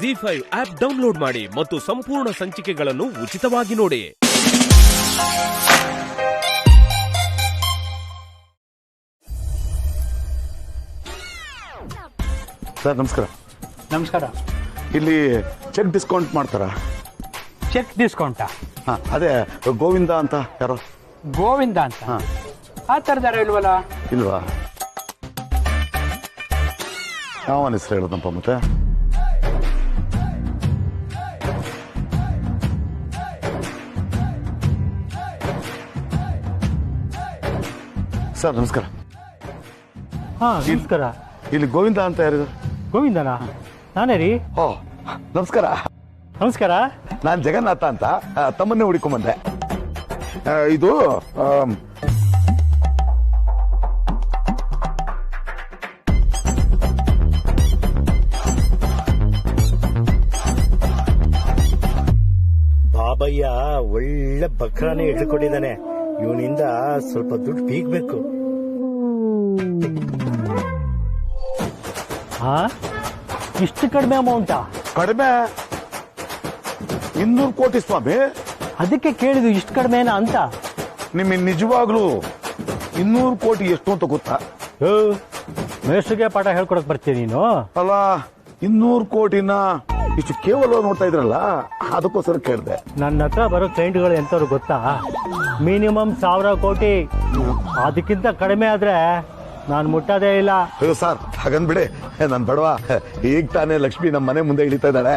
ZEE5 app download ಮಾಡಿ ಮತ್ತು ಸಂಪೂರ್ಣ ಸಂಚಿಕೆಗಳನ್ನು ಉಚಿತವಾಗಿ ನೋಡಿ. ಸರ್ ನಮಸ್ಕಾರ. ನಮಸ್ಕಾರ. ಇಲ್ಲಿ ಚೆಕ್ ಡಿಸ್ಕೌಂಟ್ ಮಾಡ್ತಾರಾ? ಚೆಕ್ ಡಿಸ್ಕೌಂಟಾ? ಹಾಂ, ಅದೇ ಗೋವಿಂದ ಅಂತ ಯಾರೋ. ಗೋವಿಂದ ಅಂತ? ಹಾಂ, ಆ ಥರದಾರ ಇಲ್ವಲ್ಲ? ಇಲ್ವಾ? ಯಾವನ ಹೆಸರು ಹೇಳೋದಪ್ಪ ಮತ್ತೆ? ಸರ್ ನಮಸ್ಕಾರ. ಹಾಂ ನಮಸ್ಕಾರ. ಇಲ್ಲಿ ಗೋವಿಂದ ಅಂತ ಯಾರಿದು? ಗೋವಿಂದನಾ? ನಾನೇ ರೀ. ಓ ನಮಸ್ಕಾರ. ನಮಸ್ಕಾರ. ನಾನು ಜಗನ್ನಾಥ ಅಂತ, ತಮ್ಮನ್ನೇ ಹುಡುಕೊಂಬಂದೆ. ಇದು ಬಾಬಯ್ಯ ಒಳ್ಳೆ ಬಕ್ರಾನೇ ಇಟ್ಕೊಂಡಿದ್ದಾನೆ. ಇವನಿಂದ ಸ್ವಲ್ಪ ದುಡ್ಡು ಪೀಕ್ಬೇಕು. ಹಾ, ಇಷ್ಟು ಕಡಿಮೆ ಅಮೌಂಟಾ? ಕಡಿಮೆ 200 ಕೋಟಿ ಸ್ವಾಮಿ. ಅದಕ್ಕೆ ಕೇಳಿದ್ದು ಇಷ್ಟು ಕಡಿಮೆನಾ ಅಂತ. ನಿಮಗೆ ನಿಜವಾಗ್ಲೂ 200 ಕೋಟಿ ಎಷ್ಟು ಅಂತ ಗೊತ್ತಾ? ಮೇಷ್ಟ್ರಿಗೆ ಪಾಠ ಹೇಳ್ಕೊಡಕ್ ಬರ್ತೀನಿ ನೀನು? ಅಲ್ಲ, 200 ಕೋಟಿನ ಇಷ್ಟು ಕೇವಲ ನೋಡ್ತಾ ಇದ್ರಲ್ಲ, ಅದಕ್ಕೋಸ್ಕರ ಕೇಳಿದೆ. ನನ್ನ ಹತ್ರ ಬರೋ ಕ್ಲೈಂಟ್ಗಳು ಎಂತವ್ರು ಗೊತ್ತಾ? ಮಿನಿಮಮ್ 1000 ಕೋಟಿ. ಅದಕ್ಕಿಂತ ಕಡಿಮೆ ಆದ್ರೆ ನಾನು ಮುಟ್ಟೋದೇ ಇಲ್ಲ. ಅಯ್ಯೋ ಸರ್, ಹಾಗಂದ್ಬಿಡಿ, ನಾನು ಬಡವ. ಈಗ ತಾನೇ ಲಕ್ಷ್ಮಿ ನಮ್ಮ ಮನೆ ಮುಂದೆ ಇಳಿತಾ ಇದ್ದಾಳೆ.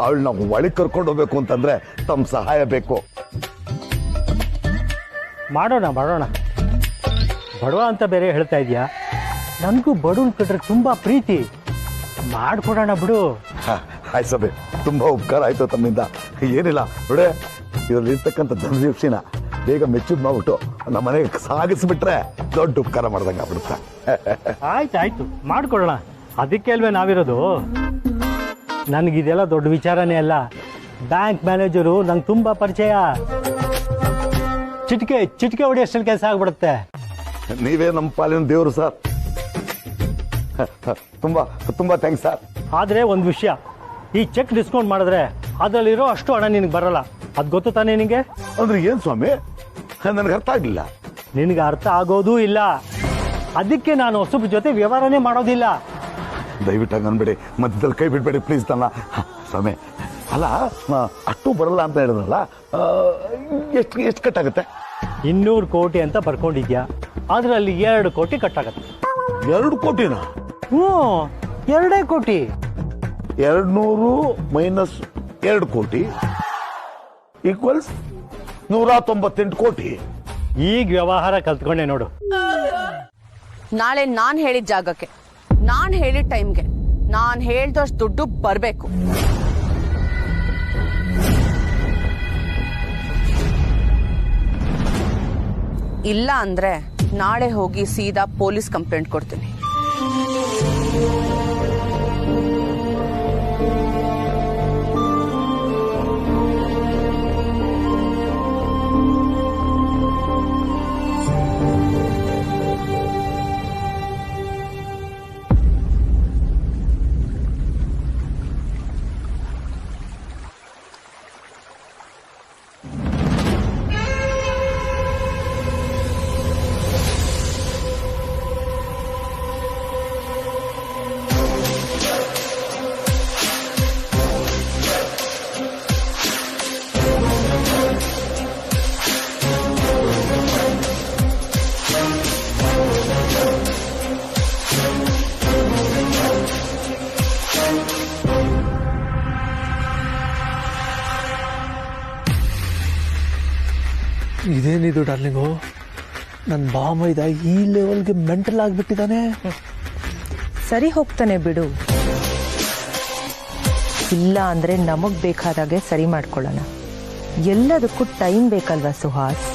ಅವಳು ನಾವು ಒಳಗೆ ಕರ್ಕೊಂಡು ಹೋಗ್ಬೇಕು ಅಂತಂದ್ರೆ ತಮ್ಮ ಸಹಾಯ ಬೇಕು. ಮಾಡೋಣ ಮಾಡೋಣ. ಬಡವ ಅಂತ ಬೇರೆ ಹೇಳ್ತಾ ಇದೀಯಾ? ನನಗೂ ಬಡವನ್ ಕಟ್ರೆ ತುಂಬಾ ಪ್ರೀತಿ. ಮಾಡ್ಕೊಡೋಣ ಬಿಡು. ಆಯ್ತು ಸಬೆ, ತುಂಬಾ ಉಪಕಾರ ಆಯ್ತು ತಮ್ಮಿಂದ. ಏನಿಲ್ಲ ನೋಡೆ, ಇದರಲ್ಲಿ ಇರ್ತಕ್ಕಂಥ ಧನದೀಪ್ಸಿನ ಬೇಗ ಮೆಚ್ಚೂರ್ ಮಾಡ್ಬಿಟ್ಟು ನಮ್ಮ ಮನೆಗೆ ಸಾಗಿಸ್ಬಿಟ್ರೆ ದೊಡ್ಡ ಉಪಕಾರ ಮಾಡ್ದಂಗೆ ಆಗ್ಬಿಡುತ್ತೆ. ಆಯ್ತು ಮಾಡ್ಕೊಡೋಣ. ಅದಕ್ಕೆ ಅಲ್ವೇ ನಾವಿರೋದು. ನನಗಿದೆಲ್ಲ ದೊಡ್ಡ ವಿಚಾರನೇ ಅಲ್ಲ. ಬ್ಯಾಂಕ್ ಮ್ಯಾನೇಜರು ನಂಗೆ ತುಂಬಾ ಪರಿಚಯ. ಚಿಟಿಕೆ ಹೊಡೆಯಷ್ಟಲ್ಲಿ ಕೆಲಸ ಆಗ್ಬಿಡುತ್ತೆ. ನೀವೇ ನಮ್ಮ ಪಾಲಿನ ದೇವರು ಸರ್. ತುಂಬಾ ತುಂಬಾ ಥ್ಯಾಂಕ್ಸ್ ಸರ್. ಆದ್ರೆ ಒಂದು ವಿಷಯ, ಈ ಚೆಕ್ ಡಿಸ್ಕೌಂಟ್ ಮಾಡಿದ್ರೆ ಅದರಲ್ಲಿರೋ ಅಷ್ಟು ಹಣ ನಿನಗೆ ಬರಲ್ಲ. ಅದು ಗೊತ್ತು ತಾನೇ ನಿನಗೆ? ಅಂದ್ರೆ ಏನ್ ಸ್ವಾಮಿ? ನನಗೆ ಅರ್ಥ ಆಗ್ಲಿಲ್ಲ. ನಿನಗೆ ಅರ್ಥ ಆಗೋದೂ ಇಲ್ಲ. ಅದಕ್ಕೆ ನಾನು ಹೊಸಬ್ರ ಜೊತೆ ವ್ಯವಹಾರನೇ ಮಾಡೋದಿಲ್ಲ. ದಯವಿಟ್ಟು ಹಂಗೆ ಅನ್ಬೇಡಿ, ಮಧ್ಯದಲ್ಲಿ ಕೈ ಬಿಡ್ಬೇಡಿ ಪ್ಲೀಸ್. ತನ್ನ ಸ್ವಾಮಿ, ಅಲ್ಲ ಅಷ್ಟು ಬರಲ್ಲ ಅಂತ ಹೇಳಿದ್ರಲ್ಲ, ಎಷ್ಟು ಕಟ್ಟಾಗುತ್ತೆ? 200 ಕೋಟಿ ಅಂತ ಬರ್ಕೊಂಡಿದ್ಯಾ, ಅದರಲ್ಲಿ 2 ಕೋಟಿ ಕಟ್ಟಾಗತ್ತೆ. 2 ಕೋಟಿನ? 2 ಕೋಟಿ. 200 ಮೈನಸ್ 2 ಕೋಟಿ ಈಕ್ವಲ್ಸ್ 198 ಕೋಟಿ. ಈಗ ವ್ಯವಹಾರ ಕಲ್ತ್ಕೊಂಡೆ ನೋಡು. ನಾಳೆ ನಾನ್ ಹೇಳಿದ ಜಾಗಕ್ಕೆ, ನಾನ್ ಹೇಳಿದ ಟೈಮ್ಗೆ, ನಾನ್ ಹೇಳ್ದಷ್ಟು ದುಡ್ಡು ಬರ್ಬೇಕು. ಇಲ್ಲ ಅಂದ್ರೆ ನಾಳೆ ಹೋಗಿ ಸೀದಾ ಪೊಲೀಸ್ ಕಂಪ್ಲೇಂಟ್ ಕೊಡ್ತೀನಿ. ಇದೇನಿದು ಡಾರ್ಲಿಂಗು, ನನ್ನ ಬಾಮೈದ ಈ ಲೆವೆಲ್ಗೆ ಮೆಂಟಲ್ ಆಗಿಬಿಟ್ಟಿದ್ದಾನೆ. ಸರಿ ಹೋಗ್ತಾನೆ ಬಿಡು. ಇಲ್ಲ ಅಂದ್ರೆ ನಮಗ್ ಬೇಕಾದಾಗೆ ಸರಿ ಮಾಡ್ಕೊಳ್ಳೋಣ. ಎಲ್ಲದಕ್ಕೂ ಟೈಮ್ ಬೇಕಲ್ವಾ Suhas?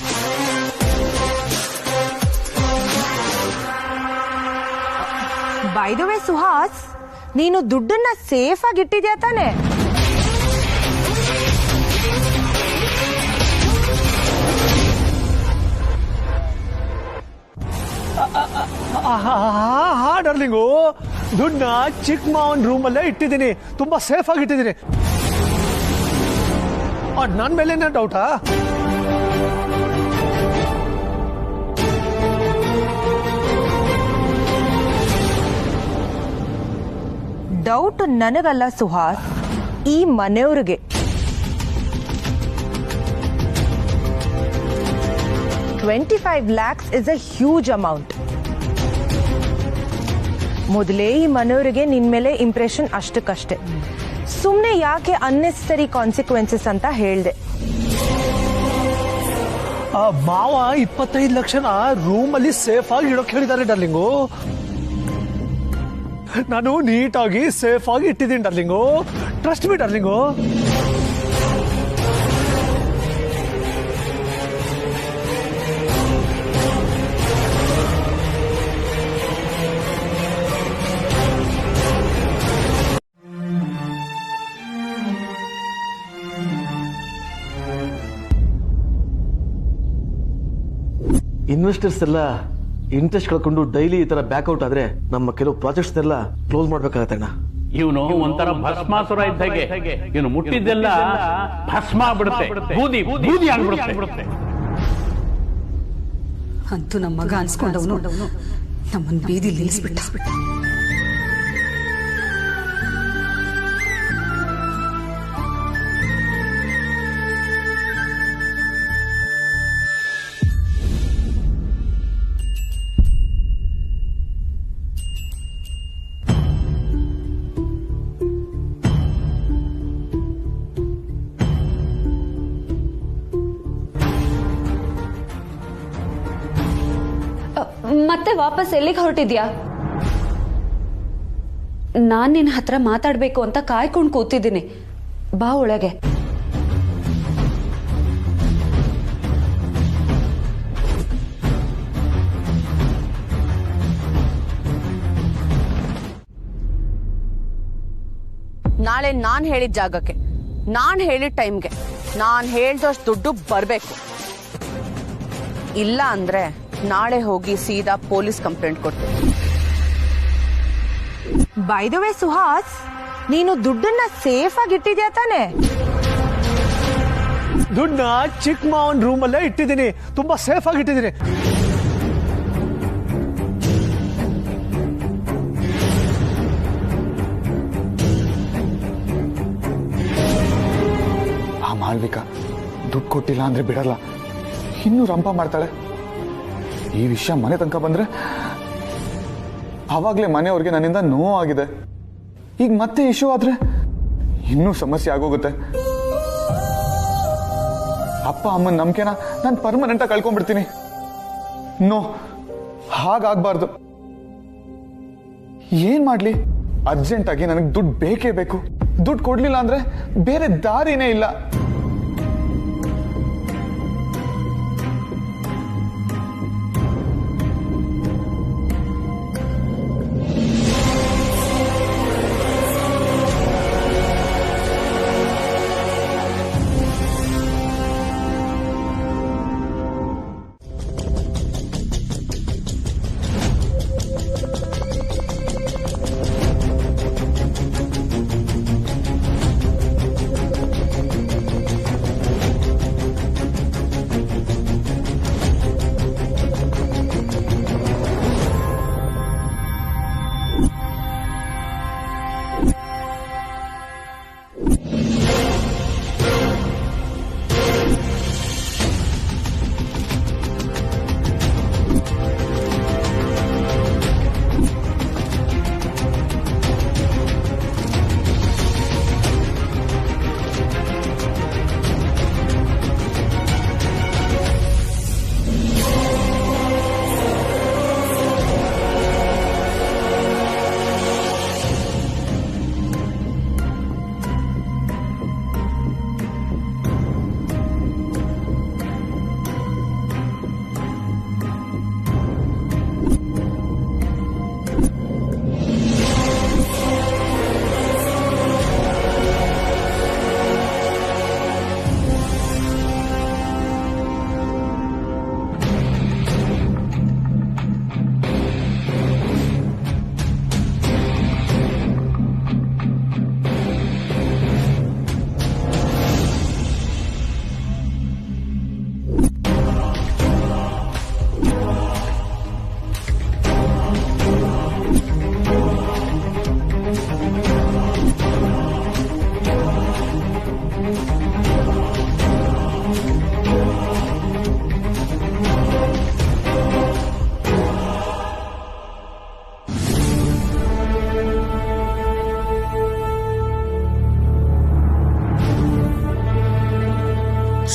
By the way Suhas, ನೀನು ದುಡ್ಡನ್ನ ಸೇಫ್ ಆಗಿ ಇಟ್ಟಿದ್ಯಾ ತಾನೆ? ಹಾ ಡಾರ್ಲಿಂಗು, ದುಡ್ಡನ್ನ ಚಿಕ್ಕ ಮಾವನ್ ರೂಮಲ್ಲೇ ಇಟ್ಟಿದ್ದೀನಿ, ತುಂಬಾ ಸೇಫ್ ಆಗಿ ಇಟ್ಟಿದ್ದೀನಿ. ನನ್ನ ಮೇಲೇನೇ ಡೌಟಾ? ಡೌಟ್ ನನಗಲ್ಲ ಸುಹಾಸ್, ಈ ಮನೆಯವ್ರಿಗೆ. 25 lakhs is a huge amount. ಮೊದಲೇ ಈ ಮನೆಯವರಿಗೆ ನಿನ್ ಮೇಲೆ ಇಂಪ್ರೆಷನ್ ಅಷ್ಟಕ್ಕಷ್ಟೇ. ಸುಮ್ಮನೆ ಯಾಕೆ ಅನ್ನೆಸರಿ ಕಾನ್ಸಿಕ್ವೆನ್ಸಸ್ ಅಂತ ಹೇಳ್ದೆ. ಮಾವ 25 ಲಕ್ಷನ ರೂಮಲ್ಲಿ ಸೇಫ್ ಆಗಿ ಇಡೋಕೆ ಹೇಳಿದ್ದಾರೆ ಡಾರ್ಲಿಂಗು. ನಾನು ನೀಟಾಗಿ ಸೇಫ್ ಆಗಿ ಇಟ್ಟಿದ್ದೀನಿ darling. Trust me darling. Investors ಎಲ್ಲ ಇಂಟ್ರೆಸ್ಟ್ ಕಳ್ಕೊಂಡು ಡೈಲಿ ಈ ತರ ಬ್ಯಾಕ್ಔಟ್ ಆದ್ರೆ ನಮ್ಮ ಕೆಲವು ಪ್ರಾಜೆಕ್ಟ್ಸ್ ಎಲ್ಲ ಕ್ಲೋಸ್ ಮಾಡ್ಬೇಕಾಗತ್ತೆ ಅಣ್ಣ. ಇವನು ಒಂಥರ ಭಸ್ಮಾಸುರ ಇದ್ದಾಗೆ, ಇವನು ಮುಟ್ಟಿದ್ದೆಲ್ಲ ಭಸ್ಮ ಆಗ್ಬಿಡುತ್ತೆ, ಬೂದಿ ಬೂದಿ ಆಗ್ಬಿಡುತ್ತೆ. ಅಂತೂ ನಮ್ಮ ಮಗ ಅನ್ಸ್ಕೊಂಡವನು ನಮ್ಮನ್ನು ಬೀದಿ ನಿಲ್ಲಿಸ್ಬಿಟ್ಟ. ಮತ್ತೆ ವಾಪಸ್ ಎಲ್ಲಿಗೆ ಹೊರಟಿದ್ಯಾ? ನಾನ್ ನಿನ್ನ ಹತ್ರ ಮಾತಾಡ್ಬೇಕು ಅಂತ ಕಾಯ್ಕೊಂಡು ಕೂತಿದ್ದೀನಿ. ಬಾ ಒಳಗೆ. ನಾಳೆ ನಾನ್ ಹೇಳಿದ ಜಾಗಕ್ಕೆ, ನಾನ್ ಹೇಳಿದ ಟೈಮ್ಗೆ, ನಾನ್ ಹೇಳ್ದಷ್ಟು ದುಡ್ಡು ಬರ್ಬೇಕು. ಇಲ್ಲ ಅಂದ್ರೆ ನಾಳೆ ಹೋಗಿ ಸೀದಾ ಪೊಲೀಸ್ ಕಂಪ್ಲೇಂಟ್ ಕೊಡ್ತೀನಿ. ಬೈ ದ ವೇ ಸುಹಾಸ್, ನೀನು ದುಡ್ಡನ್ನ ಸೇಫ್ ಆಗಿ ಇಟ್ಟಿದ್ಯಾ ತಾನೆ? ದುಡ್ಡನ್ನ ಚಿಕ್ಕ ಮಾವನ್ ರೂಮಲ್ಲೇ ಇಟ್ಟಿದ್ದೀನಿ, ತುಂಬಾ ಸೇಫ್ ಆಗಿ ಇಟ್ಟಿದ್ದೀನಿ. ಆ ಮಾಲ್ವಿಕಾ ದುಡ್ಡು ಕೊಟ್ಟಿಲ್ಲ ಅಂದ್ರೆ ಬಿಡಲ್ಲ, ಇನ್ನೂ ರಂಪ ಮಾಡ್ತಾಳೆ. ಈ ವಿಷಯ ಮನೆ ತನಕ ಬಂದ್ರೆ ಆವಾಗ್ಲೇ ಮನೆಯವ್ರಿಗೆ ನನ್ನಿಂದ ನೋವು ಆಗಿದೆ. ಈಗ ಮತ್ತೆ ಇಶ್ಯೂ ಆದ್ರೆ ಇನ್ನೂ ಸಮಸ್ಯೆ ಆಗೋಗುತ್ತೆ. ಅಪ್ಪ ಅಮ್ಮನ ನಂಬಿಕೆನ ನಾನು ಪರ್ಮನೆಂಟ್ ಆಗಿ ಕಳ್ಕೊಂಡ್ಬಿಡ್ತೀನಿ. ನೋ, ಹಾಗಾಗ್ಬಾರ್ದು. ಏನ್ ಮಾಡ್ಲಿ? ಅರ್ಜೆಂಟ್ ಆಗಿ ನನಗೆ ದುಡ್ಡು ಬೇಕೇ ಬೇಕು. ದುಡ್ಡು ಕೊಡ್ಲಿಲ್ಲ ಅಂದ್ರೆ ಬೇರೆ ದಾರಿನೇ ಇಲ್ಲ.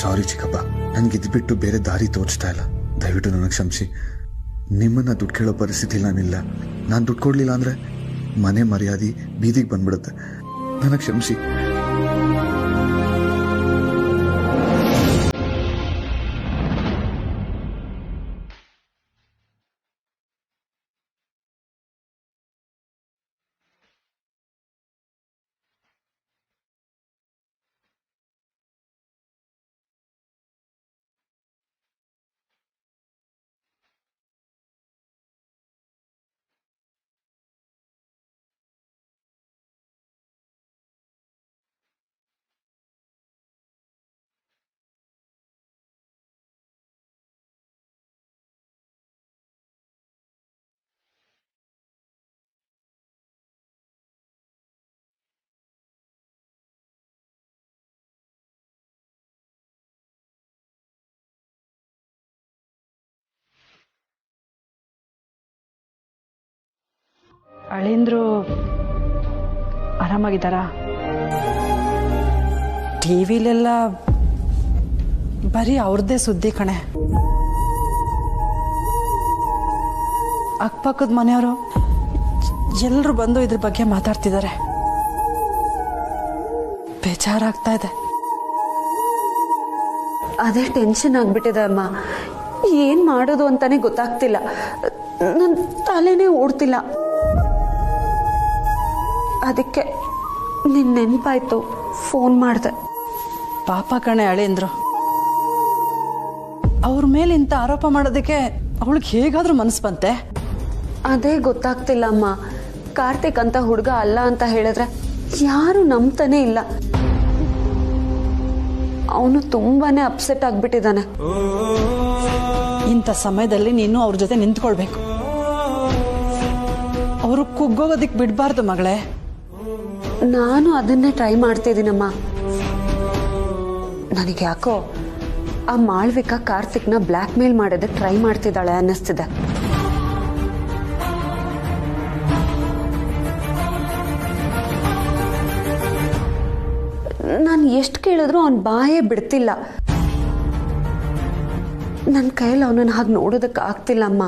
ಸಾರಿ ಚಿಕ್ಕಪ್ಪ, ನನಗೆ ಬಿಟ್ಟು ಬೇರೆ ದಾರಿ ತೋರಿಸ್ತಾ ಇಲ್ಲ. ದಯವಿಟ್ಟು ನನಗೆ ಕ್ಷಮಿಸಿ. ನಿಮ್ಮನ್ನ ದುಡ್ಡು ಕೇಳೋ ಪರಿಸ್ಥಿತಿ ನಾನಿಲ್ಲ. ನಾನು ದುಡ್ಡು ಕೊಡ್ಲಿಲ್ಲ ಅಂದ್ರೆ ಮನೆ ಮರ್ಯಾದೆ ಬೀದಿಗೆ ಬಂದ್ಬಿಡುತ್ತೆ. ನನಗೆ ಕ್ಷಮಿಸಿ. ಅಳಿಂದ್ರು ಆರಾಮಾಗಿದ್ದಾರಾ? ಟಿವಿಲೆಲ್ಲ ಬರೀ ಅವ್ರದ್ದೇ ಸುದ್ದಿ ಕಣೆ. ಅಕ್ಕಪಕ್ಕದ ಮನೆಯವರು ಎಲ್ಲರೂ ಬಂದು ಇದ್ರ ಬಗ್ಗೆ ಮಾತಾಡ್ತಿದ್ದಾರೆ. ಬೇಜಾರಾಗ್ತಾ ಇದೆ. ಅದೇ ಟೆನ್ಷನ್ ಆಗ್ಬಿಟ್ಟಿದೆ ಅಮ್ಮ. ಏನ್ ಮಾಡೋದು ಅಂತಾನೆ ಗೊತ್ತಾಗ್ತಿಲ್ಲ. ನನ್ನ ತಲೆನೇ ಓಡ್ತಿಲ್ಲ. ಅದಕ್ಕೆ ನಿನ್ ನೆನಪಾಯ್ತು, ಫೋನ್ ಮಾಡಿದೆ. ಪಾಪ ಕಣೆ ಅಳಿಂದ್ರು. ಅವ್ರ ಮೇಲೆ ಇಂಥ ಆರೋಪ ಮಾಡೋದಕ್ಕೆ ಅವಳಿಗೆ ಹೇಗಾದ್ರೂ ಮನಸ್ಸು ಬಂತೆ? ಅದೇ ಗೊತ್ತಾಗ್ತಿಲ್ಲ ಅಮ್ಮ. ಕಾರ್ತಿಕ್ ಅಂತ ಹುಡುಗ ಅಲ್ಲ ಅಂತ ಹೇಳಿದ್ರೆ ಯಾರು ನಂಬ್ತಾನೆ ಇಲ್ಲ. ಅವನು ತುಂಬಾನೇ ಅಪ್ಸೆಟ್ ಆಗ್ಬಿಟ್ಟಿದ್ದಾನೆ. ಇಂಥ ಸಮಯದಲ್ಲಿ ನೀನು ಅವ್ರ ಜೊತೆ ನಿಂತ್ಕೊಳ್ಬೇಕು. ಅವರು ಕುಗ್ಗೋಗೋದಿಕ್ ಬಿಡ್ಬಾರ್ದು ಮಗಳೇ. ನಾನು ಅದನ್ನೇ ಟ್ರೈ ಮಾಡ್ತಿದ್ದೀನಮ್ಮ. ನನಗೆ ಯಾಕೋ ಆ ಮಾಳ್ವಿಕಾ ಕಾರ್ತಿಕ್ನ ಬ್ಲ್ಯಾಕ್ ಮೇಲ್ ಮಾಡೋದಕ್ಕೆ ಟ್ರೈ ಮಾಡ್ತಿದ್ದಾಳೆ ಅನ್ನಿಸ್ತಿದೆ. ನಾನು ಎಷ್ಟು ಕೇಳಿದ್ರು ಅವನ ಬಾಯೇ ಬಿಡ್ತಿಲ್ಲ. ನನ್ನ ಕೈಯಲ್ಲಿ ಅವನನ್ನು ಹಾಗೆ ನೋಡೋದಕ್ಕೆ ಆಗ್ತಿಲ್ಲ ಅಮ್ಮ.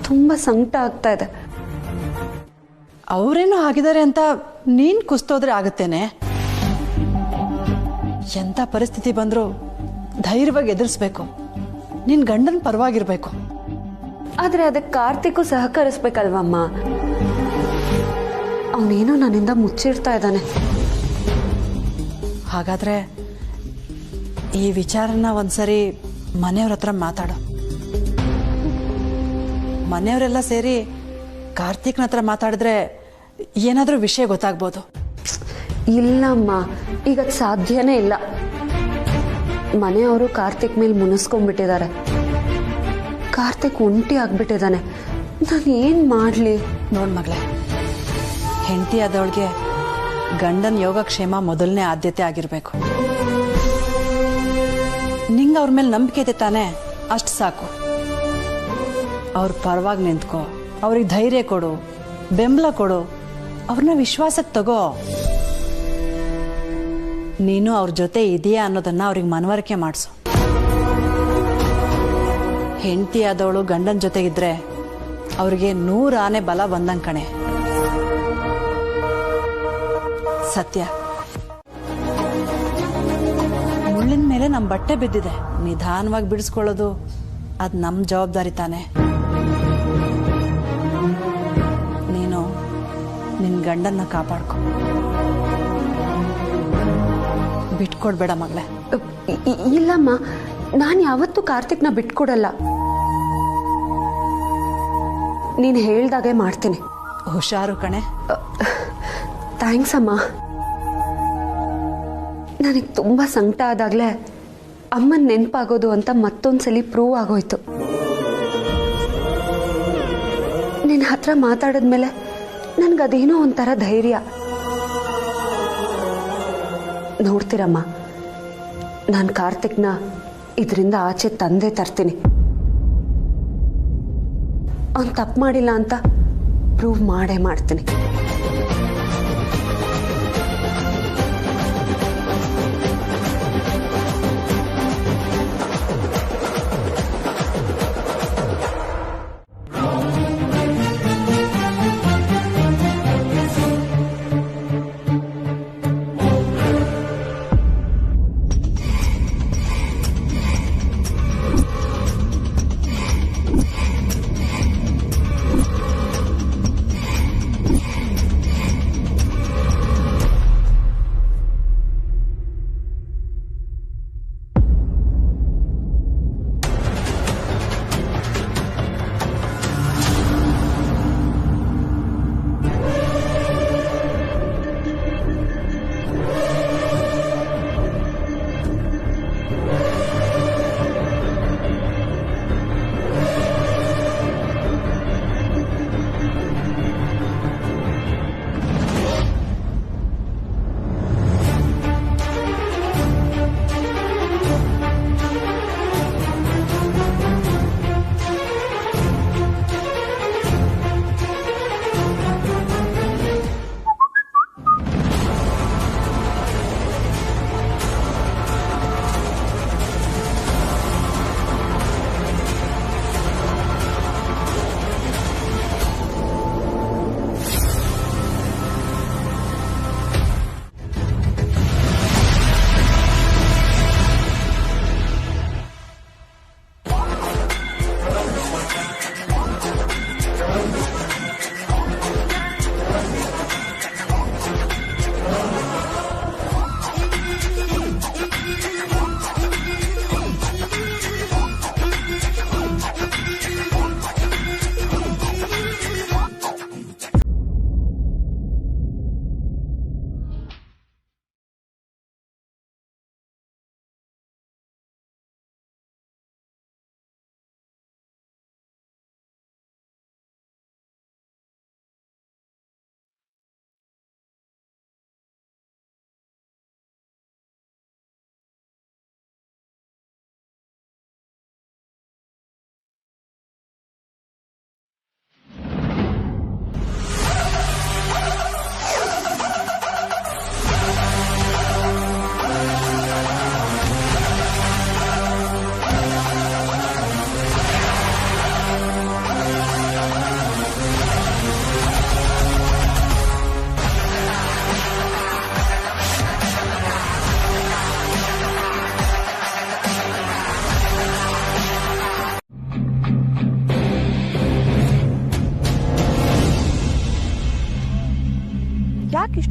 ತುಂಬಾ ಸಂಕಟ ಆಗ್ತಾ ಇದೆ. ಅವರೇನು ಆಗಿದ್ದಾರೆ ಅಂತ ನೀನ್ ಕುಸ್ತೋದ್ರೆ ಆಗುತ್ತೇನೆ? ಎಂಥ ಪರಿಸ್ಥಿತಿ ಬಂದರೂ ಧೈರ್ಯವಾಗಿ ಎದುರಿಸ್ಬೇಕು. ನಿನ್ ಗಂಡನ ಪರವಾಗಿರ್ಬೇಕು. ಆದ್ರೆ ಅದಕ್ಕೆ ಕಾರ್ತಿಕ್ಕು ಸಹಕರಿಸ್ಬೇಕಲ್ವಮ್ಮ. ಅವನೇನೋ ನನ್ನಿಂದ ಮುಚ್ಚಿಡ್ತಾ ಇದ್ದಾನೆ. ಹಾಗಾದ್ರೆ ಈ ವಿಚಾರನ ಒಂದ್ಸರಿ ಮನೆಯವ್ರ ಹತ್ರ ಮಾತಾಡೋ. ಮನೆಯವರೆಲ್ಲ ಸೇರಿ ಕಾರ್ತಿಕ್ನ ಹತ್ರ ಮಾತಾಡಿದ್ರೆ ಏನಾದ್ರೂ ವಿಷಯ ಗೊತ್ತಾಗ್ಬೋದು. ಇಲ್ಲಮ್ಮ, ಈಗ ಸಾಧ್ಯನೇ ಇಲ್ಲ. ಮನೆಯವರು ಕಾರ್ತಿಕ್ ಮೇಲೆ ಮುನಿಸ್ಕೊಂಡ್ಬಿಟ್ಟಿದ್ದಾರೆ. ಕಾರ್ತಿಕ್ ಒಂಟಿ ಆಗ್ಬಿಟ್ಟಿದ್ದಾನೆ. ನಾನು ಏನ್ ಮಾಡ್ಲಿ? ನೋಡ್ ಮಗಳೇ, ಹೆಂಡತಿ ಆದವಳಿಗೆ ಗಂಡನ ಯೋಗಕ್ಷೇಮ ಮೊದಲನೇ ಆದ್ಯತೆ ಆಗಿರ್ಬೇಕು. ನಿಂಗೆ ಅವ್ರ ಮೇಲೆ ನಂಬಿಕೆ ಇದೆ ತಾನೆ, ಅಷ್ಟು ಸಾಕು. ಅವ್ರ ಪರವಾಗಿ ನಿಂತ್ಕೋ, ಅವ್ರಿಗೆ ಧೈರ್ಯ ಕೊಡು, ಬೆಂಬಲ ಕೊಡು, ಅವ್ರನ್ನ ವಿಶ್ವಾಸಕ್ಕೆ ತಗೋ. ನೀನು ಅವ್ರ ಜೊತೆ ಇದೆಯಾ ಅನ್ನೋದನ್ನ ಅವ್ರಿಗೆ ಮನವರಿಕೆ ಮಾಡಿಸು. ಹೆಂಡತಿ ಆದವಳು ಗಂಡನ ಜೊತೆಗಿದ್ರೆ ಅವ್ರಿಗೆ 100 ಆನೆ ಬಲ ಬಂದಂಗ್ ಕಣೆ. ಸತ್ಯ, ಮುಳ್ಳಿನ ಮೇಲೆ ನಮ್ಮ ಬಟ್ಟೆ ಬಿದ್ದಿದೆ. ನಿಧಾನವಾಗಿ ಬಿಡಿಸ್ಕೊಳ್ಳೋದು ಅದು ನಮ್ಮ ಜವಾಬ್ದಾರಿ ತಾನೆ. ನೀನು ನಿನ್ನ ಗಂಡನ್ನ ಕಾಪಾಡ್ಕೊ. ಬಿಟ್ಕೊಡ್ಬೇಡ ಮಗಳೇ. ಇಲ್ಲಮ್ಮ, ನಾನು ಯಾವತ್ತೂ ಕಾರ್ತಿಕ್ನ ಬಿಟ್ಕೊಡಲ್ಲ. ನೀನು ಹೇಳ್ದಾಗೆ ಮಾಡ್ತೀನಿ. ಹುಷಾರು ಕಣೆ. ಥ್ಯಾಂಕ್ಸ್ ಅಮ್ಮ. ನನಗೆ ತುಂಬಾ ಸಂಕಟ ಆದಾಗ್ಲೇ ಅಮ್ಮನ ನೆನಪಾಗೋದು ಅಂತ ಮತ್ತೊಂದ್ಸಲಿ ಪ್ರೂವ್ ಆಗೋಯ್ತು. ನಿನ್ನ ಹತ್ರ ಮಾತಾಡಿದ್ಮೇಲೆ ನನ್ಗದೇನೋ ಒಂಥರ ಧೈರ್ಯ. ನೋಡ್ತೀರಮ್ಮ, ನಾನು ಕಾರ್ತಿಕ್ನ ಇದರಿಂದ ಆಚೆ ತಂದೆ ತರ್ತೀನಿ. ಅವ್ನು ತಪ್ಪು ಮಾಡಿಲ್ಲ ಅಂತ ಪ್ರೂವ್ ಮಾಡೇ ಮಾಡ್ತೀನಿ.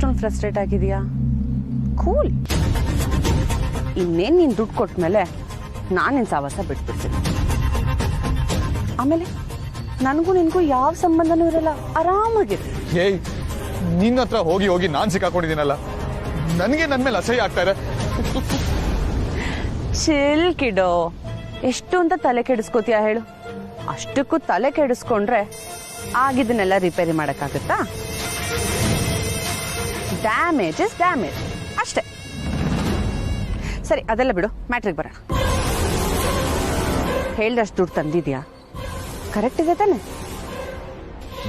ಅಷ್ಟೊಂದು ಫ್ರಸ್ಟ್ರೇಟ್ ಆಗಿದೆಯಾ? ಕೂಲ್. ಇನ್ನೇನು ನೀನು ದುಡ್ಡು ಕೊಟ್ಮೇಲೆ ನಾನು ನಿನ್ನ ಸಾವಾಸ ಬಿಟ್ಬಿಡ್ತೀನಿ. ಆಮೇಲೆ ನನಗೂ ನಿನಗೂ ಯಾವ ಸಂಬಂಧನೂ ಇರಲ್ಲ, ಆರಾಮಾಗಿರು. ಏಯ್, ನಿನ್ನ ಹತ್ರ ಹೋಗಿ ಹೋಗಿ ನಾನು ಸಿಕ್ಕಾಕೊಂಡಿದ್ದೀನಲ್ಲ, ನನಗೆ ನನ್ನ ಮೇಲೆ ಅಸಹ್ಯ ಆಗ್ತಾ ಇದೆ. ಚಿಲ್ ಕಿಡೋ, ಎಷ್ಟು ಅಂತ ತಲೆ ಕೆಡಿಸ್ಕೋತೀಯ ಹೇಳು? ಅಷ್ಟಕ್ಕೂ ತಲೆ ಕೆಡಿಸ್ಕೊಂಡ್ರೆ ಆಗಿದ್ದನ್ನೆಲ್ಲ ರಿಪೇರಿ ಮಾಡಕ್ಕಾಗತ್ತಾ? ಡ್ಯಾಮೇಜ್ ಇಸ್ ಡ್ಯಾಮೇಜ್ ಅಷ್ಟೇ. ಸರಿ, ಅದೆಲ್ಲ ಬಿಡು, ಮ್ಯಾಟ್ರಿಗೆ ಬರೋಣ. ಹೇಳ್ದಷ್ಟು ದುಡ್ಡು ತಂದಿದ್ಯಾ? ಕರೆಕ್ಟ್ ಇದೆ ತಾನೆ?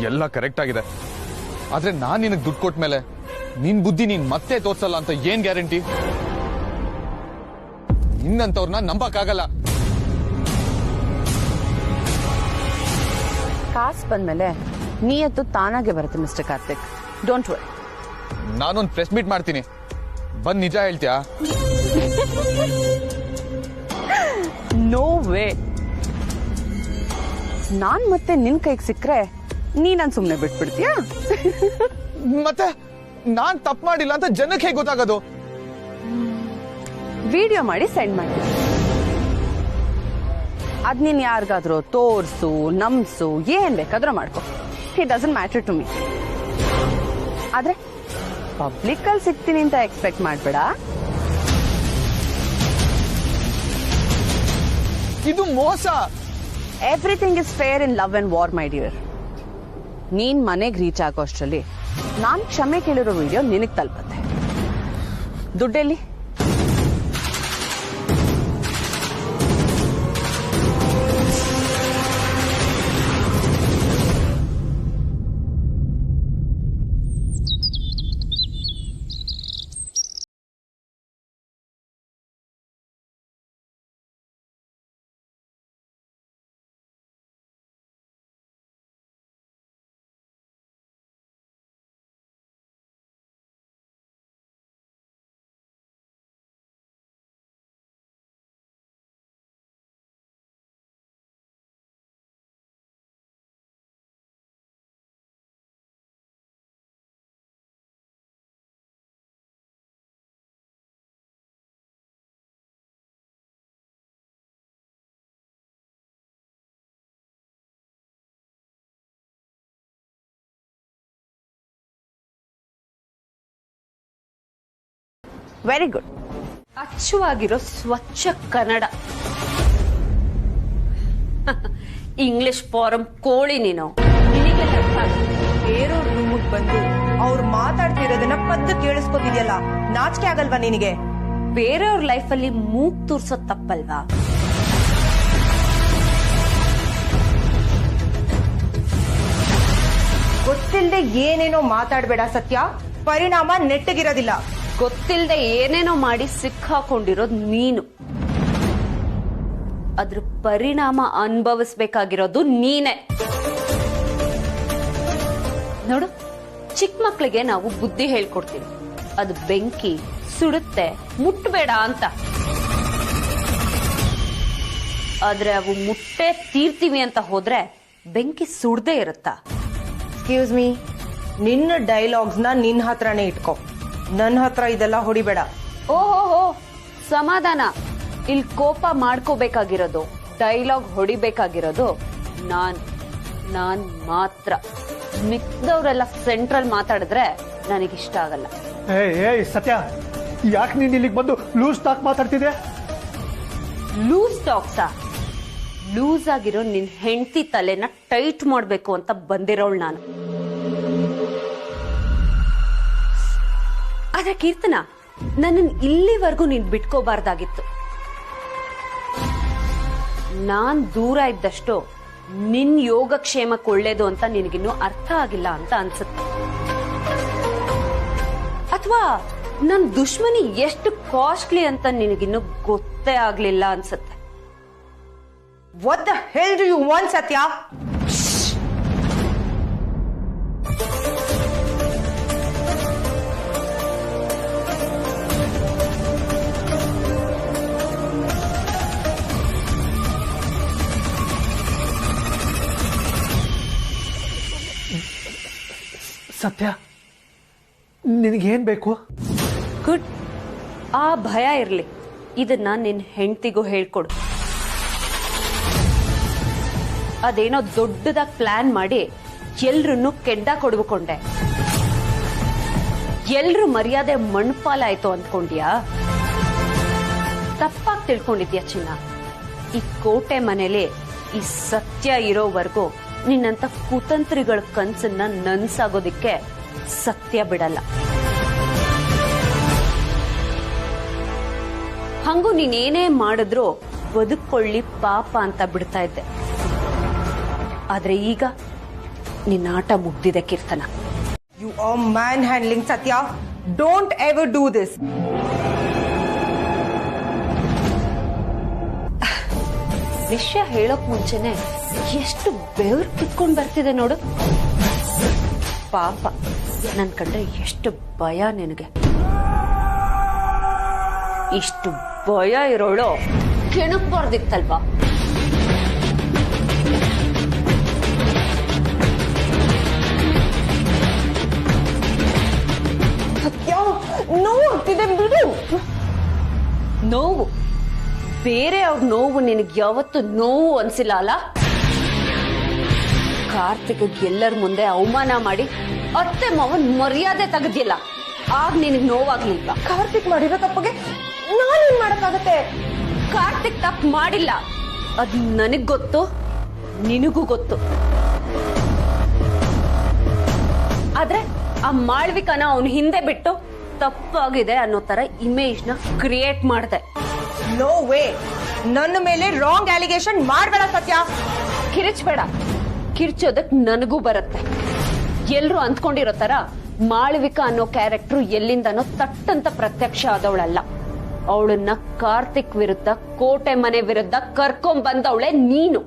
ಎಲ್ಲ ಕರೆಕ್ಟ್ ಆಗಿದೆ. ಆದ್ರೆ ನಾನ್ ನಿನಗೆ ದುಡ್ಡು ಕೊಟ್ಮೇಲೆ ನಿನ್ ಬುದ್ಧಿ ನೀನ್ ಮತ್ತೆ ತೋರ್ಸಲ್ಲ ಅಂತ ಏನ್ ಗ್ಯಾರಂಟಿ? ನಿನ್ನಂತವ್ರನ್ನ ನಂಬಕ್ಕಾಗಲ್ಲ. ಕಾಸು ಬಂದ್ಮೇಲೆ ನೀಯತ್ತು ತಾನಾಗೆ ಬರುತ್ತೆ ಮಿಸ್ಟರ್ ಕಾರ್ತಿಕ್. Don't worry. ನಾನೊಂದು ಪ್ರೆಸ್ ಮೀಟ್ ಮಾಡ್ತೀನಿ, ಬಂದ್ ನಿಜ ಹೇಳ್ತೀಯಾ? No way. ನಾನ್ ಮತ್ತೆ ನಿನ್ ಕೈಗೆ ಸಿಕ್ಕ್ರೆ ನೀನ್ ಸುಮ್ನೆ ಬಿಟ್ಬಿಡ್ತೀಯಾ? ಮತ್ತೆ ನಾನ್ ತಪ್ಪು ಮಾಡಿಲ್ಲ ಅಂತ ಜನಕ್ಕೆ ಹೇಗೆ ಗೊತ್ತಾಗೋದು? ವಿಡಿಯೋ ಮಾಡಿ ಸೆಂಡ್ ಮಾಡಿ. ಅದ್ ನೀನ್ ಯಾರಿಗಾದ್ರೂ ತೋರ್ಸು, ನಮ್ಸು, ಏನ್ ಬೇಕಾದ್ರೂ ಮಾಡ್ಕೊ. It doesn't matter to me. ಆದ್ರೆ ಪಬ್ಲಿಕ್ ಅಲ್ಲಿ ಸಿಗ್ತೀನಿ ಅಂತ ಎಕ್ಸ್ಪೆಕ್ಟ್ ಮಾಡ್ಬೇಡ. ಇದು ಮೋಸ. Everything is fair in love and war my dear. ನೀನ್ ಮನೆಗೆ ರೀಚ್ ಆಗೋ ಅಷ್ಟರಲ್ಲಿ ನಾನ್ ಕ್ಷಮೆ ಕೇಳಿರೋ ವಿಡಿಯೋ ನಿನಗ್ ತಲುಪತ್ತೆ. ದುಡ್ಡೆಲ್ಲಿ? Very good. ಅಚ್ಚುವಾಗಿರೋ ಸ್ವಚ್ಛ ಕನ್ನಡ. ಇಂಗ್ಲಿಷ್ ಫಾರಂ ಕೋಳಿ ನೀನು. ಬೇರೆಯವ್ರ ರೂಮಿಗೆ ಬಂದು ಅವ್ರು ಮಾತಾಡ್ತಿರೋದನ್ನ ಪದ್ದು ಕೇಳಿಸ್ಕೊತಿದ್ಯಲ್ಲ, ನಾಚಿಕೆ ಆಗಲ್ವಾ ನಿನಗೆ? ಬೇರೆಯವ್ರ ಲೈಫಲ್ಲಿ ಮೂಗ್ ತೂರ್ಸೋದ್ ತಪ್ಪಲ್ವಾ? ಗೊತ್ತಿಲ್ಲದೆ ಏನೇನೋ ಮಾತಾಡ್ಬೇಡ ಸತ್ಯ. ಪರಿಣಾಮ ನೆಟ್ಟಗಿರೋದಿಲ್ಲ. ಗೊತ್ತಿಲ್ಲದೆ ಏನೇನೋ ಮಾಡಿ ಸಿಕ್ಕಾಕೊಂಡಿರೋದು ನೀನು. ಅದ್ರ ಪರಿಣಾಮ ಅನುಭವಿಸ್ಬೇಕಾಗಿರೋದು ನೀನೆ. ನೋಡು, ಚಿಕ್ಕ ಮಕ್ಳಿಗೆ ನಾವು ಬುದ್ಧಿ ಹೇಳ್ಕೊಡ್ತೀವಿ, ಅದು ಬೆಂಕಿ ಸುಡುತ್ತೆ ಮುಟ್ಟಬೇಡ ಅಂತ. ಆದ್ರೆ ಅವು ಮುಟ್ಟೆ ತೀರ್ತೀವಿ ಅಂತ ಹೋದ್ರೆ ಬೆಂಕಿ ಸುಡದೆ ಇರುತ್ತಾ? ಎಕ್ಸ್ಕ್ಯೂಸ್ ಮೀ, ನಿನ್ನ ಡೈಲಾಗ್ಸ್ ನ ನಿನ್ನ ಹತ್ರನೇ ಇಟ್ಕೋ, ನನ್ನ ಹತ್ರ ಇದೆಲ್ಲ ಹೊಡಿಬೇಡ. ಓಹೋ, ಸಮಾಧಾನ. ಇಲ್ಲಿ ಕೋಪ ಮಾಡ್ಕೋಬೇಕಾಗಿರೋದು, ಡೈಲಾಗ್ ಹೊಡಿಬೇಕಾಗಿರೋದು ನಾನ್ ಮಾತ್ರ. ಮಿಕ್ದವ್ರೆಲ್ಲ ಸೆಂಟ್ರಲ್ ಮಾತಾಡಿದ್ರೆ ನನಗಿಷ್ಟ ಆಗಲ್ಲ. ಏಯ್ ಸತ್ಯ, ಯಾಕೆ ನೀನ್ ಇಲ್ಲಿಗೆ ಬಂದು ಲೂಸ್ ಟಾಕ್ ಮಾತಾಡ್ತಿದೆ? ಲೂಸ್ ಟಾಕ್ಸಾ? ಲೂಸ್ ಆಗಿರೋ ನಿನ್ ಹೆಂಡತಿ ತಲೆನ ಟೈಟ್ ಮಾಡ್ಬೇಕು ಅಂತ ಬಂದಿರೋಳು ನಾನು. ಆದ್ರೆ ಕೀರ್ತನ, ನನ್ನನ್ನು ಇಲ್ಲಿವರೆಗೂ ನೀನ್ ಬಿಟ್ಕೋಬಾರ್ದಾಗಿತ್ತು. ನಾನ್ ದೂರ ಇದ್ದಷ್ಟು ನಿನ್ ಯೋಗಕ್ಷೇಮಕ್ಕೆ ಒಳ್ಳೇದು ಅಂತ ನಿನಗಿನ್ನೂ ಅರ್ಥ ಆಗಿಲ್ಲ ಅಂತ ಅನ್ಸುತ್ತೆ. ಅಥವಾ ನನ್ ದುಶ್ಮನಿ ಎಷ್ಟು ಕಾಸ್ಟ್ಲಿ ಅಂತ ನಿನಗಿನ್ನೂ ಗೊತ್ತೇ ಆಗ್ಲಿಲ್ಲ ಅನ್ಸುತ್ತೆ. What the hell do you want, Satya? ಸತ್ಯ, ನಿನಗೇನ್ ಬೇಕು? ಗುಡ್. ಆ ಭಯ ಇರ್ಲಿ. ಇದನ್ನ ನಿನ್ ಹೆಂಡತಿಗೂ ಹೇಳ್ಕೊಡು. ಅದೇನೋ ದೊಡ್ಡದಾಗಿ ಪ್ಲಾನ್ ಮಾಡಿ ಎಲ್ರನ್ನು ಕೆಡ್ಡ ಕೊಡ್ಕೊಂಡೆ. ಎಲ್ರು ಮರ್ಯಾದೆ ಮಣ್ಪಾಲಾಯ್ತು ಅಂದ್ಕೊಂಡ್ಯಾ? ತಪ್ಪಾಗಿ ತಿಳ್ಕೊಂಡಿದ್ಯಾ ಚಿನ್ನ. ಈ ಕೋಟೆ ಮನೇಲಿ ಈ ಸತ್ಯ ಇರೋವರೆಗೂ ನಿನ್ನಂತ ಕುತಂತ್ರಿಗಳ ಕನ್ಸನ್ನ ನನ್ಸಾಗೋದಿಕ್ಕೆ ಸತ್ಯ ಬಿಡಲ್ಲ. ಹಂಗೂ ನೀನೇನೇ ಮಾಡಿದ್ರು ಬದುಕೊಳ್ಳಿ ಪಾಪ ಅಂತ ಬಿಡ್ತಾ ಇದ್ದೆ. ಆದ್ರೆ ಈಗ ನಿನ್ನ ಆಟ ಮುಗ್ದಿದೆ ಕೀರ್ತನ. ಯು ಆರ್ ಮ್ಯಾನ್ ಹ್ಯಾಂಡ್ಲಿಂಗ್ ಸತ್ಯ. Don't ever do this. ವಿಷಯ ಹೇಳೋಕ್ ಮುಂಚೆನೆ ಎಷ್ಟು ಬೆವರು ಕಿತ್ಕೊಂಡ್ ಬರ್ತಿದೆ ನೋಡು. ಪಾಪ ನನ್ ಕಂಡ್ರೆ ಎಷ್ಟು ಭಯ ನಿನಗೆ. ಇಷ್ಟು ಭಯ ಇರೋಳು ಕೆಣಕ್ಬಾರ್ದಿತ್ತಲ್ವಾ? ನೋವಾಗ್ತಿದೆ ಬಿಡು. ನೋವು ಬೇರೆ ಅವ್ರ ನೋವು ನಿನಗೆ ಯಾವತ್ತು ನೋವು ಅನ್ಸಿಲ್ಲ ಅಲ್ಲ? ಕಾರ್ತಿಕ್ ಎಲ್ಲರ ಮುಂದೆ ಅವಮಾನ ಮಾಡಿ ಅತ್ತೆ ಮಾವನ್ ಮರ್ಯಾದೆ ತೆಗೆದಿಲ್ಲ, ಆಗ ನಿನಗೆ ನೋವಾಗ್ಲಿಲ್ವಾ? ಕಾರ್ತಿಕ್ ಮಾಡಿರೋ ತಪ್ಪಿಗೆ ನಾನೇನ್ ಮಾಡಕ್ಕಾಗತ್ತೆ? ಕಾರ್ತಿಕ್ ತಪ್ಪು ಮಾಡಿಲ್ಲ, ಅದ್ ನನಗ್ ಗೊತ್ತು, ನಿನಗೂ ಗೊತ್ತು. ಆದ್ರೆ ಆ ಮಾಳ್ವಿಕನ ಅವನು ಹಿಂದೆ ಬಿಟ್ಟು ತಪ್ಪಾಗಿದೆ ಅನ್ನೋ ತರ ಇಮೇಜ್ ನ ಕ್ರಿಯೇಟ್ ಮಾಡಿದೆ. No way. ನನ್ನ ಮೇಲೆ ರಾಂಗ್ ಅಲಿಗೇಷನ್ ಮಾಡಬೇಡ ಸತ್ಯ. ಕಿರಿಚ್ಬೇಡ. ಕಿರ್ಚೋದಕ್ ನನಗೂ ಬರುತ್ತೆ. ಎಲ್ರು ಅಂದ್ಕೊಂಡಿರೋ ತರ ಮಾಳ್ವಿಕಾ ಅನ್ನೋ ಕ್ಯಾರೆಕ್ಟರ್ ಎಲ್ಲಿಂದನೋ ತಟ್ಟಂತ ಪ್ರತ್ಯಕ್ಷ ಆದವಳಲ್ಲ. ಅವಳನ್ನ ಕಾರ್ತಿಕ್ ವಿರುದ್ಧ, ಕೋಟೆ ಮನೆ ವಿರುದ್ಧ ಕರ್ಕೊಂಡ್ ಬಂದವಳೆ ನೀನು.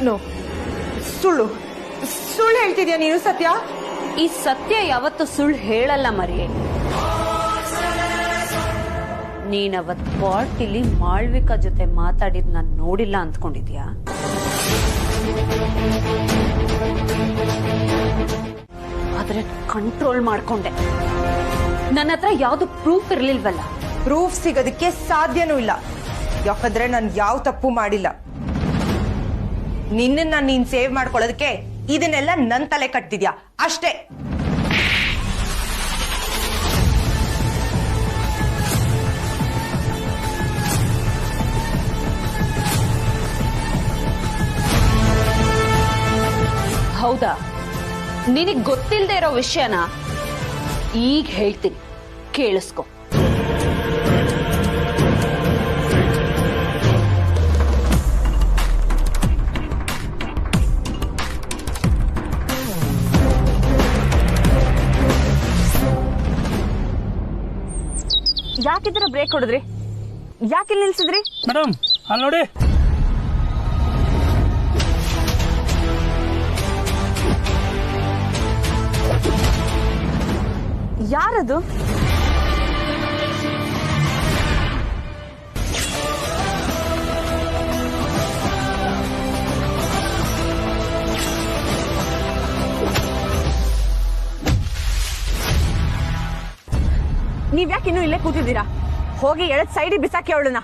ನೋ, ಸುಳ್ಳು ಸುಳ್ಳು ಹೇಳ್ತಿದ್ಯಾ ನೀನು ಸತ್ಯ? ಈ ಸತ್ಯ ಯಾವತ್ತು ಸುಳ್ಳು ಹೇಳಲ್ಲ ಮರಿಯೇ. ನೀನವತ್ ಪಾರ್ಟಿಲಿ ಮಾಳ್ವಿಕಾ ಜೊತೆ ಮಾತಾಡಿದ್ ನಾನು ನೋಡಿಲ್ಲ ಅಂದ್ಕೊಂಡಿದ್ಯಾ? ಆದ್ರೆ ಕಂಟ್ರೋಲ್ ಮಾಡ್ಕೊಂಡೆ. ನನ್ನ ಹತ್ರ ಯಾವ್ದು ಪ್ರೂಫ್ ಇರ್ಲಿಲ್ವಲ್ಲ. ಪ್ರೂಫ್ ಸಿಗೋದಕ್ಕೆ ಸಾಧ್ಯನೂ ಇಲ್ಲ. ಯಾಕಂದ್ರೆ ನಾನು ಯಾವ ತಪ್ಪು ಮಾಡಿಲ್ಲ. ನಿನ್ನ ನೀನ್ ಸೇವ್ ಮಾಡ್ಕೊಳ್ಳೋದಕ್ಕೆ ಇದನ್ನೆಲ್ಲ ನನ್ ತಲೆ ಕಟ್ತಿದ್ಯಾ ಅಷ್ಟೇ. ಹೌದಾ? ನಿನಗ್ ಗೊತ್ತಿಲ್ಲದೆ ಇರೋ ವಿಷಯನ ಈಗ ಹೇಳ್ತೀನಿ, ಕೇಳಿಸ್ಕೊ. ಯಾಕಿದ್ರ ಬ್ರೇಕ್ ಹೊಡೆದ್ರಿ? ಯಾಕೆ ನಿಲ್ಸಿದ್ರಿ? ಮೇಡಮ್ ಅಲ್ಲಿ ನೋಡಿ. ಯಾರದು? ನೀವ್ಯಾಕೆ ಇನ್ನೂ ಇಲ್ಲೇ ಕೂತಿದ್ದೀರಾ? ಹೋಗಿ ಎಳದ್ ಸೈಡಿಗೆ ಬಿಸಾಕಿ ಅವಳನ್ನ.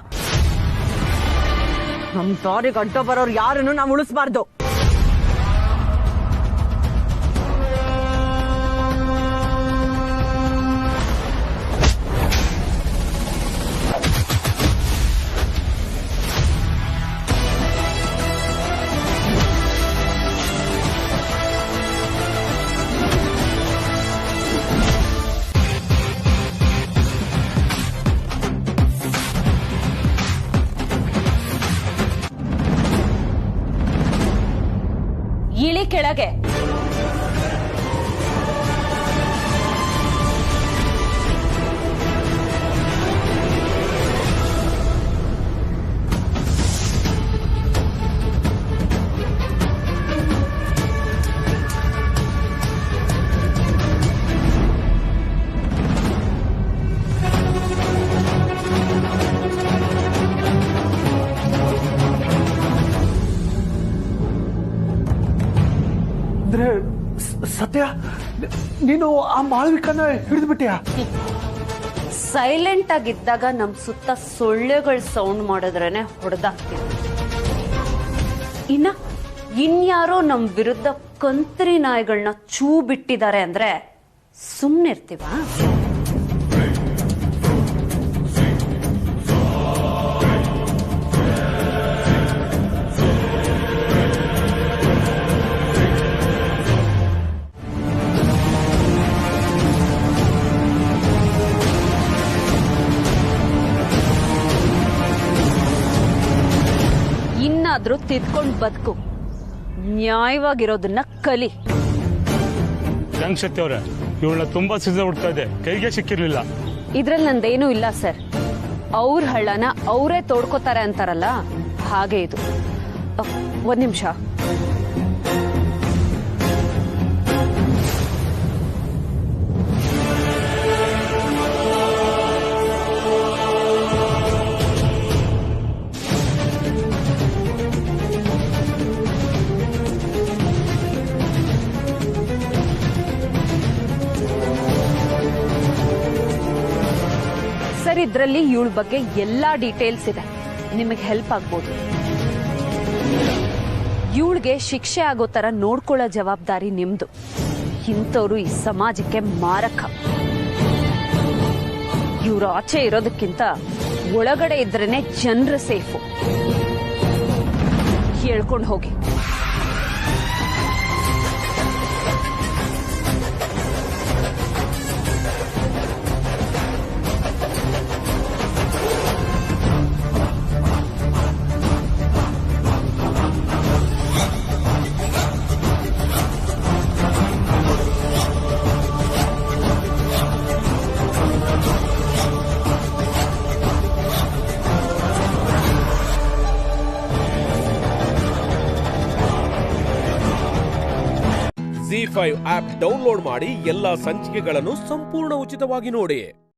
ನಮ್ ದಾರಿಗೆ ಅಡ್ಡ ಬರೋರು ಯಾರನ್ನು ನಾವು ಉಳಿಸಬಾರ್ದು. ಅಂದ್ರೆ ಸತ್ಯ ನೀನು ಆ ಮಾಳವಿಕನ ಹಿಡಿದ್ಬಿಟ್ಯಾ? ಸೈಲೆಂಟ್ ಆಗಿದ್ದಾಗ ನಮ್ ಸುತ್ತ ಸೊಳ್ಳೆಗಳು ಸೌಂಡ್ ಮಾಡಿದ್ರೇನೆ ಹೊಡೆದಾಕ್ತೀವಿ. ಇನ್ಯಾರೋ ನಮ್ ವಿರುದ್ಧ ಕಂತ್ರಿ ನಾಯಿಗಳನ್ನ ಚೂ ಬಿಟ್ಟಿದ್ದಾರೆ ಅಂದ್ರೆ ಸುಮ್ನಿರ್ತೀವ? ಇನ್ನಾದ್ರೂ ತಿದ್ಕೊಂಡ್ ಬದುಕು, ನ್ಯಾಯವಾಗಿರೋದನ್ನ ಕಲಿ. ಶಕ್ತಿ ಅವ್ರೆ, ಇವಳನ್ನ ತುಂಬಾ ಸಿದ್ಧ ಹುಡ್ತಾ ಇದೆ, ಕೈಗೆ ಸಿಕ್ಕಿರ್ಲಿಲ್ಲ. ಇದ್ರಲ್ಲಿ ನಂದೇನೂ ಇಲ್ಲ ಸರ್. ಅವ್ರ ಹಳ್ಳನ ಅವರೇ ತೋಡ್ಕೋತಾರೆ ಅಂತಾರಲ್ಲ, ಹಾಗೆ ಇದು. ಒಂದ್ ನಿಮಿಷ. ಇದ್ರಲ್ಲಿ ಇವಳ ಬಗ್ಗೆ ಎಲ್ಲಾ ಡೀಟೇಲ್ಸ್ ಇದೆ, ನಿಮಗೆ ಹೆಲ್ಪ್ ಆಗ್ಬೋದು. ಇವಳಿಗೆ ಶಿಕ್ಷೆ ಆಗೋ ತರ ನೋಡ್ಕೊಳ್ಳೋ ಜವಾಬ್ದಾರಿ ನಿಮ್ದು. ಇಂಥವ್ರು ಈ ಸಮಾಜಕ್ಕೆ ಮಾರಕ. ಇವ್ರು ಆಚೆ ಇರೋದಕ್ಕಿಂತ ಒಳಗಡೆ ಇದ್ರೇನೆ ಜನರು ಸೇಫು. ಹೇಳ್ಕೊಂಡು ಹೋಗಿ. ZEE5 ಆಪ್ ಡೌನ್ಲೋಡ್ ಮಾಡಿ ಎಲ್ಲಾ ಸಂಚಿಕೆಗಳನ್ನು ಸಂಪೂರ್ಣ ಉಚಿತವಾಗಿ ನೋಡಿ.